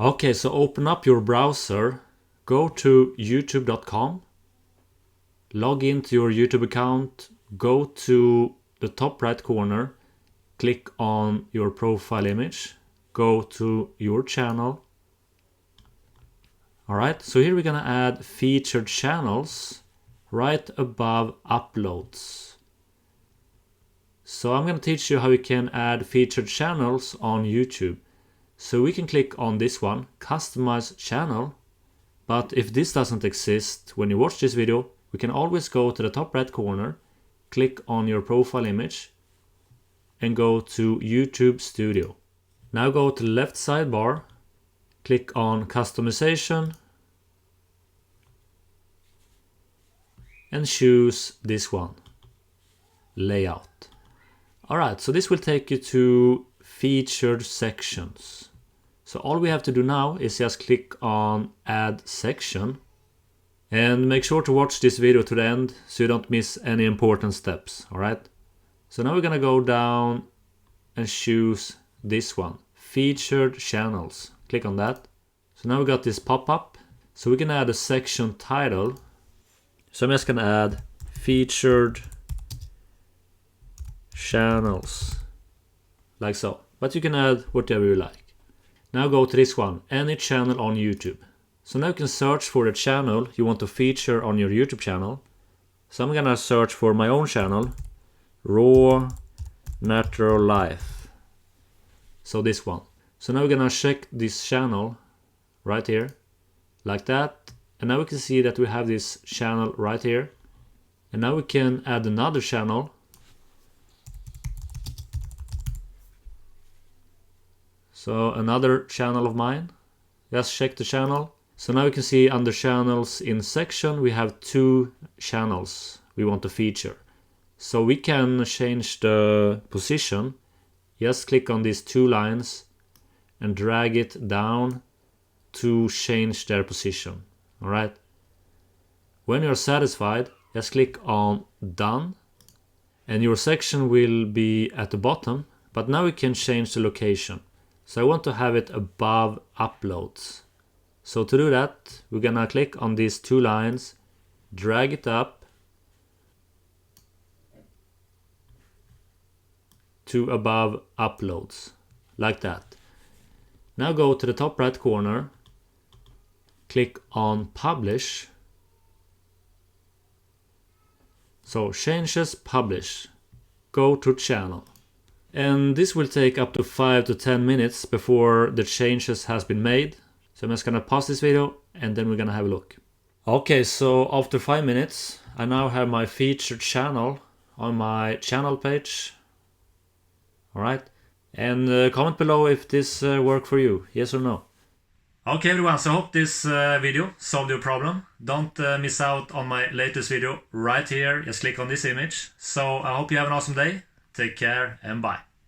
Okay, so open up your browser, go to youtube.com, log into your YouTube account, go to the top right corner, click on your profile image, go to your channel. Alright, so here we're gonna add featured channels right above uploads. So I'm gonna teach you how you can add featured channels on YouTube. So we can click on this one, customize channel, but if this doesn't exist when you watch this video, we can always go to the top right corner, click on your profile image and go to YouTube Studio. Now go to the left sidebar, click on customization and choose this one, layout. Alright, so this will take you to featured sections. So all we have to do now is just click on add section and make sure to watch this video to the end so you don't miss any important steps. Alright, so now we're gonna go down and choose this one, featured channels. Click on that. So now we got this pop-up. So we can add a section title. So I'm just gonna add featured channels, like so. But you can add whatever you like. Now go to this one, any channel on YouTube. So now you can search for the channel you want to feature on your YouTube channel. So I'm gonna search for my own channel, Raw Natural Life. So this one. So now we're gonna check this channel right here, like that. And now we can see that we have this channel right here. And now we can add another channel. So another channel of mine. Just check the channel. So now you can see under channels in section we have 2 channels we want to feature. So we can change the position. Just click on these 2 lines and drag it down to change their position. Alright. When you're satisfied, just click on done and your section will be at the bottom, but now we can change the location. So I want to have it above uploads. So to do that, we're gonna click on these 2 lines, drag it up to above uploads, like that. Now go to the top right corner, click on publish. So changes, publish, go to channel. And this will take up to 5 to 10 minutes before the changes has been made. So I'm just gonna pause this video and then we're gonna have a look. Okay, so after 5 minutes, I now have my featured channel on my channel page. Alright, and comment below if this worked for you, yes or no. Okay everyone, so I hope this video solved your problem. Don't miss out on my latest video right here. Just click on this image. So I hope you have an awesome day. Take care and bye.